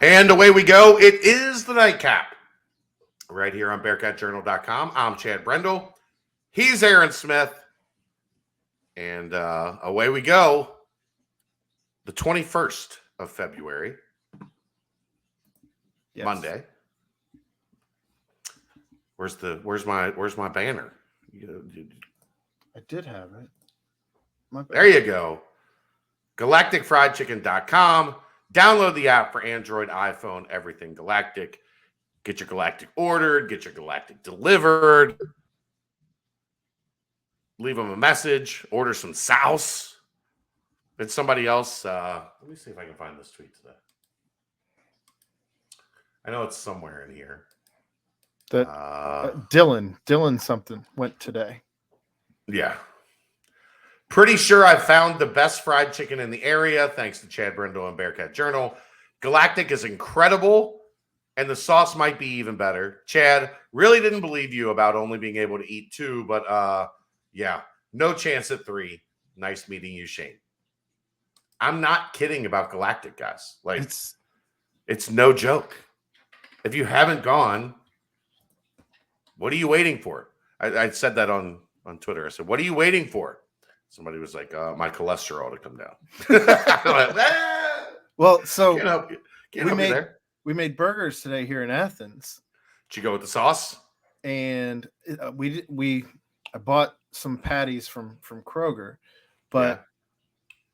And away we go. It is the nightcap right here on BearcatJournal.com. I'm Chad Brendel. He's Aaron Smith. And away we go. The 21st of February. Yes. Monday. Where's my banner? I did have it. There you go. GalacticFriedChicken.com. Download the app for Android, iPhone, everything Galactic. Get your Galactic ordered. Get your Galactic delivered. Leave them a message. Order some sauce. If it's somebody else, let me see if I can find this tweet today. I know it's somewhere in here. That Dylan something went today. Yeah. Pretty sure I found the best fried chicken in the area, thanks to Chad Brendel and Bearcat Journal. Galactic is incredible, and the sauce might be even better. Chad, really didn't believe you about only being able to eat 2, but yeah, no chance at 3. Nice meeting you, Shane. I'm not kidding about Galactic, guys. Like, it's no joke. If you haven't gone, what are you waiting for? I said that on Twitter. I said, what are you waiting for? Somebody was like, my cholesterol to come down. Like, well, so can't help you there. We made burgers today here in Athens. Did you go with the sauce? And I bought some patties from Kroger, but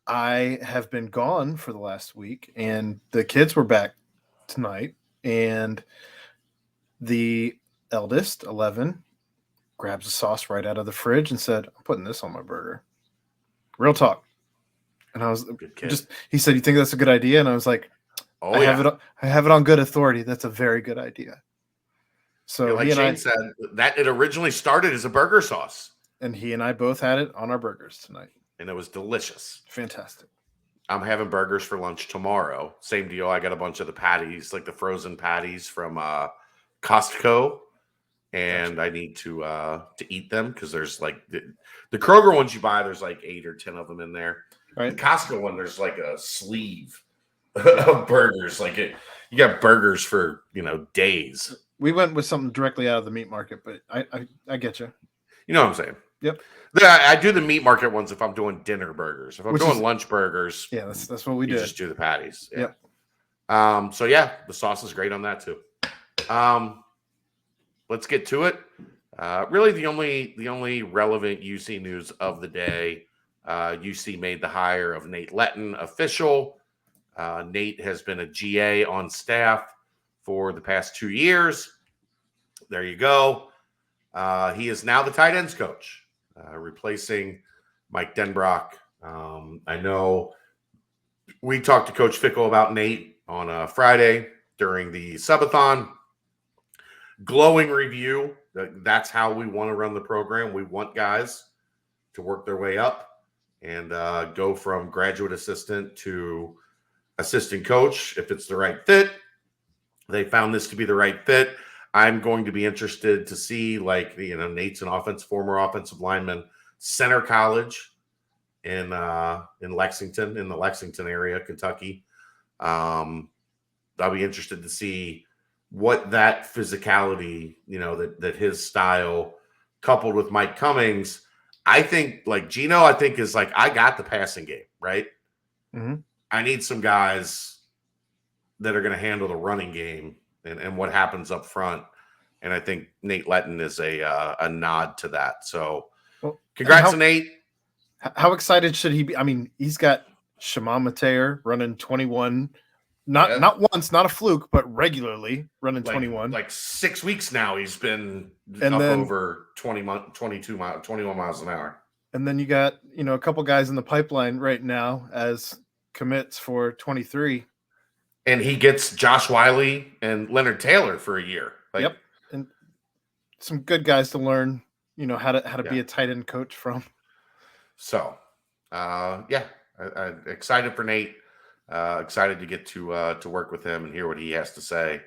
I have been gone for the last week, and the kids were back tonight, and the eldest, 11, grabs the sauce right out of the fridge and said, I'm putting this on my burger. Real talk. And I was he said, you think that's a good idea? And I was like, I have it on good authority. That's a very good idea. So like Shane said, that it originally started as a burger sauce. And he and I both had it on our burgers tonight. And it was delicious. Fantastic. I'm having burgers for lunch tomorrow. Same deal. I got a bunch of the patties, like the frozen patties from Costco. And gotcha. I need to eat them because there's like the Kroger ones you buy, there's like 8 or 10 of them in there. Right. The Costco one, there's like a sleeve of burgers. Like you got burgers for days. We went with something directly out of the meat market, but I get you. You know what I'm saying? Yep. I do the meat market ones if I'm doing dinner burgers. If I'm doing lunch burgers, yeah, that's what we do. Just do the patties. Yeah. Yep. So yeah, the sauce is great on that too. Let's get to it. Really, the only relevant UC news of the day. UC made the hire of Nate Letton official. Nate has been a GA on staff for the past 2 years. There you go. He is now the tight ends coach, replacing Mike Denbrock. I know we talked to Coach Fickle about Nate on Friday during the subathon. Glowing review. That's how we want to run the program. We want guys to work their way up and go from graduate assistant to assistant coach if it's the right fit. They found this to be the right fit. I'm going to be interested to see, Nate's an former offensive lineman, Center College in Lexington, in the Lexington area, Kentucky. I'll be interested to see what that physicality, that his style coupled with Mike Cummings, I think Gino, is I got the passing game, right? Mm-hmm. I need some guys that are going to handle the running game and what happens up front. And I think Nate Letton is a nod to that. So congrats to Nate. How excited should he be? I mean, he's got Shema Mateer running 21, not once, not a fluke, but regularly running 21. Like 6 weeks now, he's been over 21 miles an hour. And then you got, a couple guys in the pipeline right now as commits for 23. And he gets Josh Wiley and Leonard Taylor for a year. Yep. And some good guys to learn, how to be a tight end coach from. So, I'm excited for Nate. Excited to get to work with him and hear what he has to say.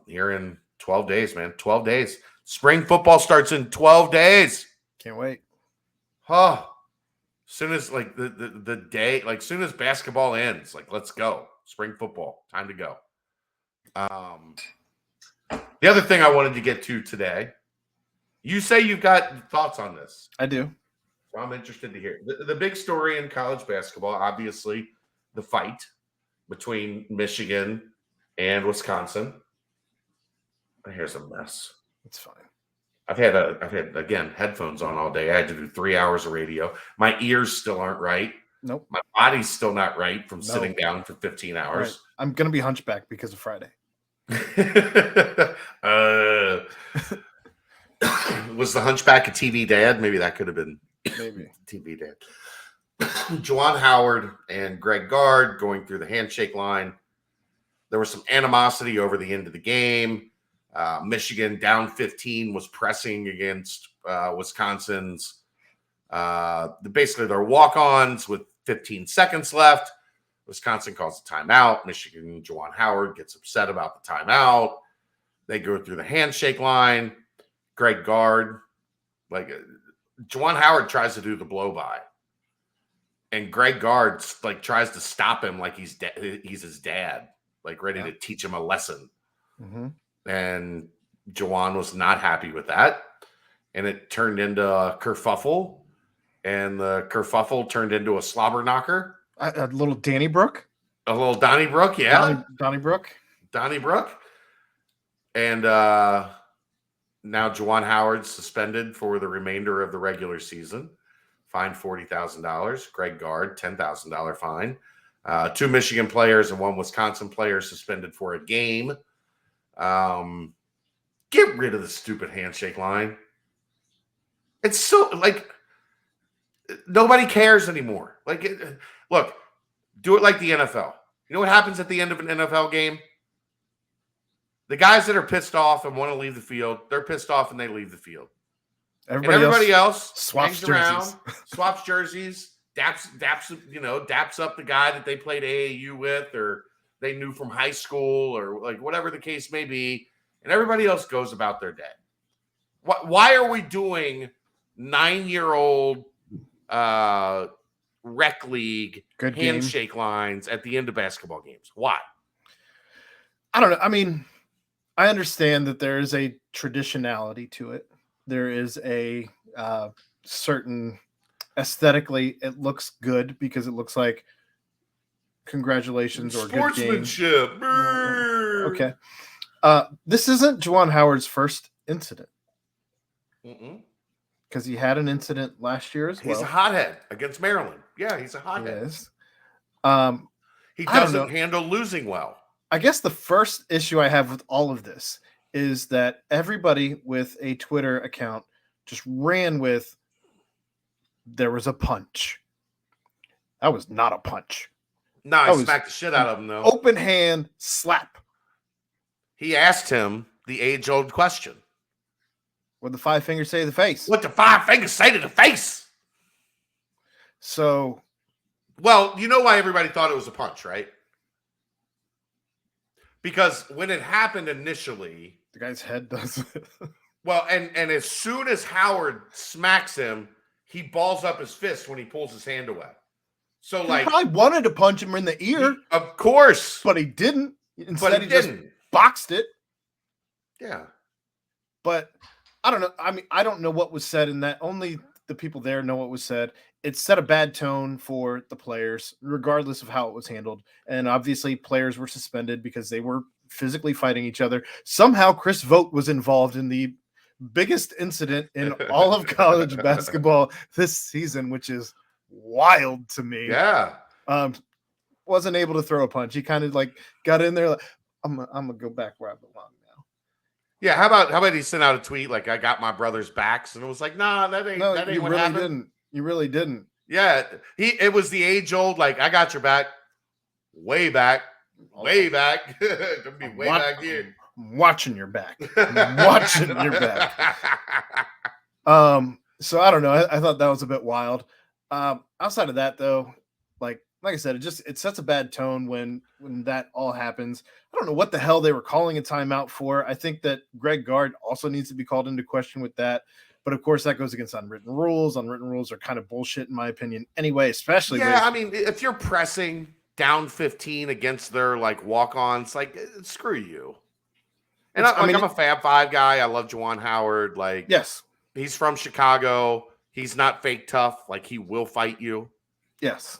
Here in 12 days, man. 12 days. Spring football starts in 12 days. Can't wait. Oh, Soon as like the day, like soon as basketball ends, like let's go. Spring football, time to go. The other thing I wanted to get to today, you say you've got thoughts on this. I do. So I'm interested to hear. The big story in college basketball, obviously, the fight between Michigan and Wisconsin. Here's a mess. It's fine. I've had again headphones on all day. I had to do 3 hours of radio. My ears still aren't right. Nope. My body's still not right from sitting down for 15 hours. Right. I'm gonna be hunchback because of Friday. Was the hunchback a TV dad? Maybe that could have been maybe TV dad. Juwan Howard and Greg Gard going through the handshake line. There was some animosity over the end of the game. Michigan down 15 was pressing against Wisconsin's. Basically, they're walk-ons with 15 seconds left. Wisconsin calls a timeout. Michigan, Juwan Howard gets upset about the timeout. They go through the handshake line. Greg Gard, Juwan Howard tries to do the blow-by. And Greg Gard tries to stop him like he's his dad, ready to teach him a lesson. Mm-hmm. And Juwan was not happy with that. And it turned into a kerfuffle. And the kerfuffle turned into a slobber knocker. A little Donnybrook. A little Donnybrook, yeah. Donnybrook. And now Juwan Howard's suspended for the remainder of the regular season. Fined $40,000. Greg Gard, $10,000 fine. 2 Michigan players and 1 Wisconsin player suspended for a game. Get rid of the stupid handshake line. It's so nobody cares anymore. Look, do it like the NFL. You know what happens at the end of an NFL game? The guys that are pissed off and want to leave the field, they're pissed off and they leave the field. Everybody else swaps jerseys. Around, swaps jerseys, daps up the guy that they played AAU with or they knew from high school or whatever the case may be, and everybody else goes about their day. Why are we doing 9-year-old rec league handshake lines at the end of basketball games? Why? I don't know. I mean, I understand that there is a traditionality to it. There is a certain aesthetically, it looks good because it looks like congratulations or sportsmanship. Good game. Okay. This isn't Juwan Howard's first incident. Because he had an incident last year as well. He's a hothead against Maryland. Yeah, he's a hothead. Yes. He doesn't handle losing well. I guess the first issue I have with all of this is that everybody with a Twitter account just ran with there was a punch. That was not a punch. No, I smacked the shit out of him, though. Open hand slap. He asked him the age-old question. What the 5 fingers say to the face? What the 5 fingers say to the face? So. Well, you know why everybody thought it was a punch, right? Because when it happened initially, the guy's head does it. Well, and as soon as Howard smacks him, he balls up his fist when he pulls his hand away. So he probably wanted to punch him in the ear. Of course. But he didn't. Instead, he just boxed it. Yeah. But I don't know. I mean, I don't know what was said in that. Only the people there know what was said. It set a bad tone for the players, regardless of how it was handled. And obviously, players were suspended because they were physically fighting each other. Somehow, Chris Vogt was involved in the biggest incident in all of college basketball this season, which is wild to me. Yeah. Wasn't able to throw a punch. He kind of got in there. I'm gonna go back where I belong now. Yeah. How about he sent out a tweet I got my brother's backs, and it was nah, that ain't what really happened. You really didn't. Yeah. It was the age old I got your back, way back. Way back. Don't be way back here. I'm watching your back. Watching your back. So I don't know. I thought that was a bit wild. Outside of that, though, like I said, it sets a bad tone when that all happens. I don't know what the hell they were calling a timeout for. I think that Greg Gard also needs to be called into question with that. But of course, that goes against unwritten rules. Unwritten rules are kind of bullshit, in my opinion, anyway, especially. Yeah, I mean, if you're pressing down 15 against their like walk-ons, like screw you. And I'm a Fab Five guy. I love Juwan Howard. Like, yes, he's from Chicago. He's not fake tough. Like, he will fight you. Yes.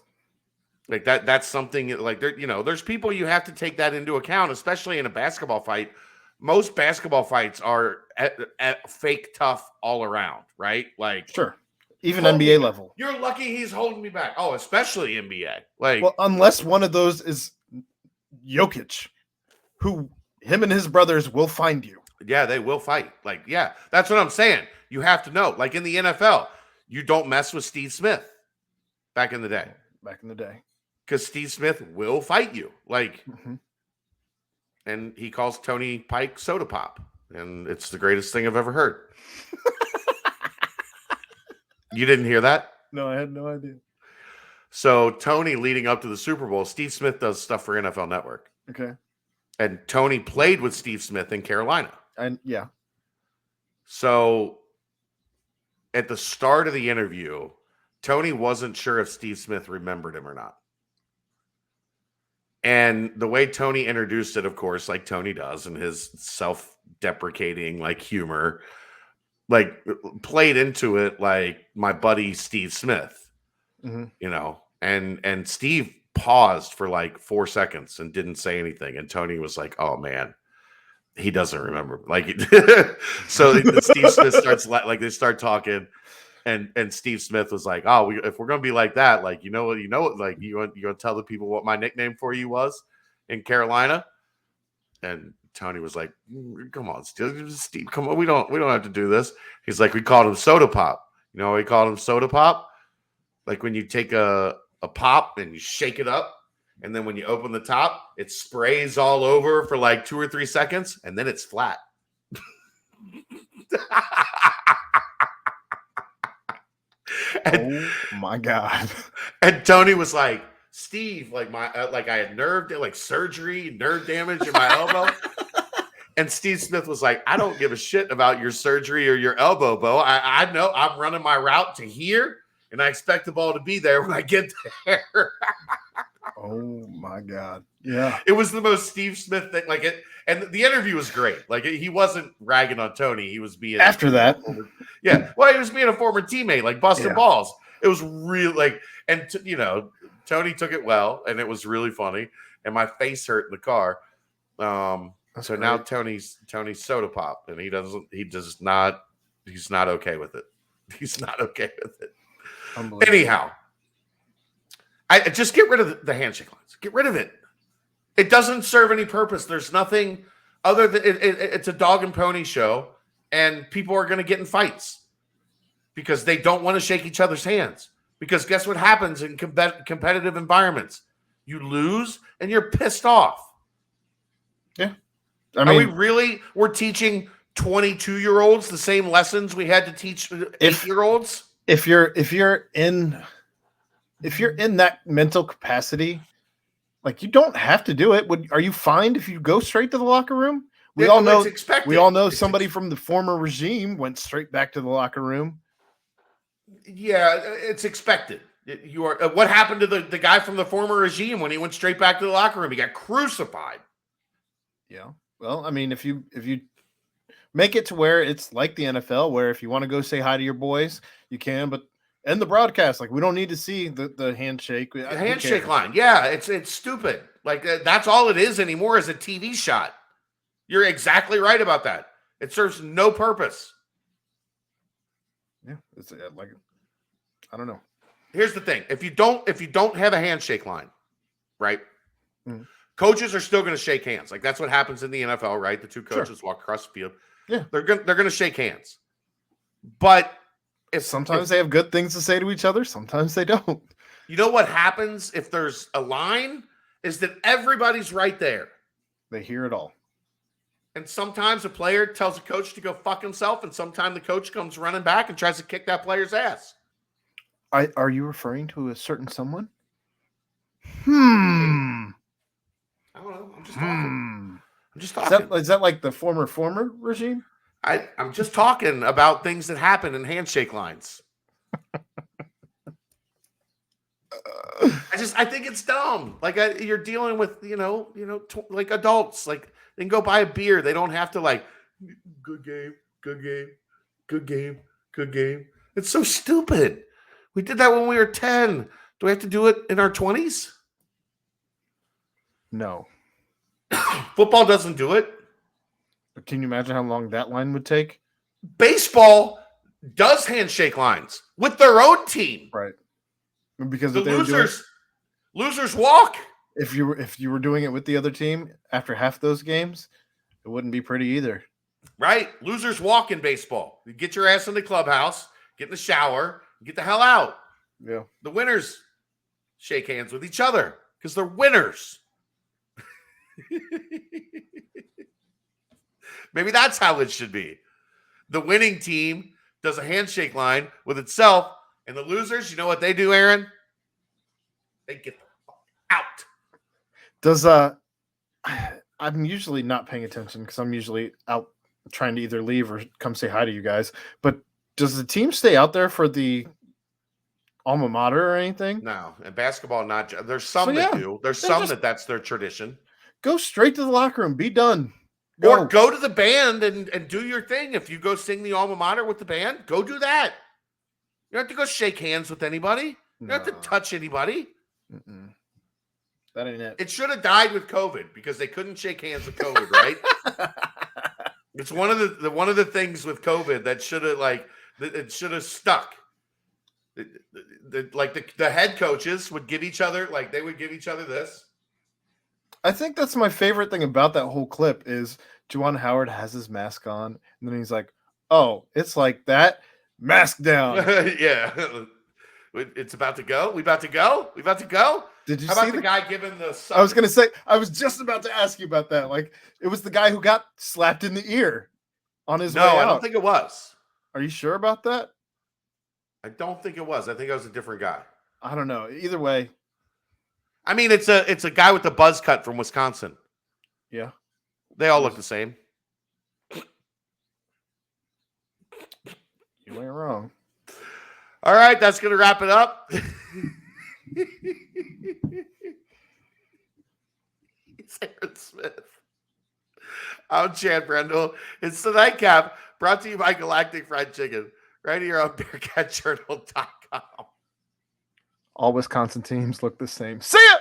Like that's something like there, there's people you have to take that into account, especially in a basketball fight. Most basketball fights are at fake tough all around, right? Like, sure. Even NBA level. You're lucky he's holding me back. Oh, especially NBA. Like, well, unless one of those is Jokic, who him and his brothers will find you. Yeah, they will fight. Like, yeah, that's what I'm saying. You have to know. Like in the NFL, you don't mess with Steve Smith back in the day. Because Steve Smith will fight you. Like, and he calls Tony Pike soda pop. And it's the greatest thing I've ever heard. You didn't hear that? No, I had no idea. So Tony, leading up to the Super Bowl, Steve Smith does stuff for NFL Network. Okay. And Tony played with Steve Smith in Carolina. And yeah. So at the start of the interview, Tony wasn't sure if Steve Smith remembered him or not. And the way Tony introduced it, of course, like Tony does in his self-deprecating like humor, like played into it like my buddy Steve Smith, and Steve paused for like 4 seconds and didn't say anything. And Tony was like, oh man, he doesn't remember. Like, so Steve Smith starts like they start talking. And Steve Smith was like, "Oh, if we're gonna be like that, like you know what, like you want to tell the people what my nickname for you was in Carolina?" And Tony was like, "Come on, Steve, come on, we don't have to do this." He's like, "We called him Soda Pop. You know, we called him Soda Pop. Like when you take a pop and you shake it up, and then when you open the top, it sprays all over for like 2 or 3 seconds, and then it's flat." Oh my God. And Tony was like, Steve, like I had surgery, nerve damage in my elbow. And Steve Smith was like, I don't give a shit about your surgery or your elbow, Bo. I know I'm running my route to here, and I expect the ball to be there when I get there. Oh my God. Yeah. It was the most Steve Smith thing. Like it, and the interview was great. Like he wasn't ragging on Tony. He was being after that. Yeah. Well, he was being a former teammate, like busting balls. It was real like, and Tony took it well, and it was really funny. And my face hurt in the car. So great. Now Tony's soda pop, and he's not okay with it. He's not okay with it. Anyhow, I just get rid of the handshake lines. Get rid of it. It doesn't serve any purpose. There's nothing other than it's a dog and pony show, and people are going to get in fights because they don't want to shake each other's hands. Because guess what happens in competitive environments? You lose, and you're pissed off. Yeah. We're teaching 22-year-olds the same lessons we had to teach 8-year-olds? If you're in that mental capacity, like you don't have to do it. Are you fined if you go straight to the locker room? We all know somebody from the former regime went straight back to the locker room. Yeah, it's expected. You are. What happened to the guy from the former regime when he went straight back to the locker room? He got crucified. Yeah. Well, I mean, if you make it to where it's like the NFL, where if you want to go say hi to your boys, you can, but end the broadcast. Like we don't need to see the handshake. The handshake line. Yeah, it's stupid. Like that's all it is anymore is a TV shot. You're exactly right about that. It serves no purpose. Yeah, it's like I don't know. Here's the thing: if you don't have a handshake line, right? Mm-hmm. Coaches are still going to shake hands. Like that's what happens in the NFL, right? The two coaches walk across the field. Yeah, they're going to shake hands. But sometimes they have good things to say to each other, sometimes they don't. You know what happens if there's a line is that everybody's right there. They hear it all. And sometimes a player tells a coach to go fuck himself, and sometimes the coach comes running back and tries to kick that player's ass. Are you referring to a certain someone? I don't know. I'm just talking. Is that like the former regime? I'm just talking about things that happen in handshake lines. I think it's dumb. Like you're dealing with, like adults. Like they can go buy a beer. They don't have to like, good game, good game, good game, good game. It's so stupid. We did that when we were 10. Do we have to do it in our 20s? No. Football doesn't do it. But can you imagine how long that line would take? Baseball does handshake lines with their own team. Right. Because the losers walk. If you were doing it with the other team after half those games, it wouldn't be pretty either. Right? Losers walk in baseball. You get your ass in the clubhouse, get in the shower, get the hell out. Yeah. The winners shake hands with each other because they're winners. Maybe that's how it should be. The winning team does a handshake line with itself, and the losers, you know what they do, Aaron? They get the fuck out. I'm usually not paying attention because I'm usually out trying to either leave or come say hi to you guys. But does the team stay out there for the alma mater or anything? No, and basketball not. There's some that do. There's some that's their tradition. Go straight to the locker room. Be done. Or go to the band and do your thing. If you go sing the alma mater with the band, go do that. You don't have to go shake hands with anybody. You don't have to touch anybody. Mm-mm. That ain't it. It should have died with COVID because they couldn't shake hands with COVID, right? It's one of the things with COVID that should have stuck. The head coaches would give each other this. I think that's my favorite thing about that whole clip is Juwan Howard has his mask on, and then he's like, "Oh, it's like that. Mask down." Yeah. It's about to go. We about to go. Did you How see about the guy giving the? I was gonna say. I was just about to ask you about that. Like, it was the guy who got slapped in the ear on his way out. No, I don't think it was. Are you sure about that? I don't think it was. I think it was a different guy. I don't know. Either way. I mean, it's a guy with the buzz cut from Wisconsin. Yeah. They all look the same. You ain't wrong. All right, that's going to wrap it up. It's Aaron Smith. I'm Chad Brendel. It's the Nightcap, brought to you by Galactic Fried Chicken, right here on BearcatJournal.com. All Wisconsin teams look the same. See ya!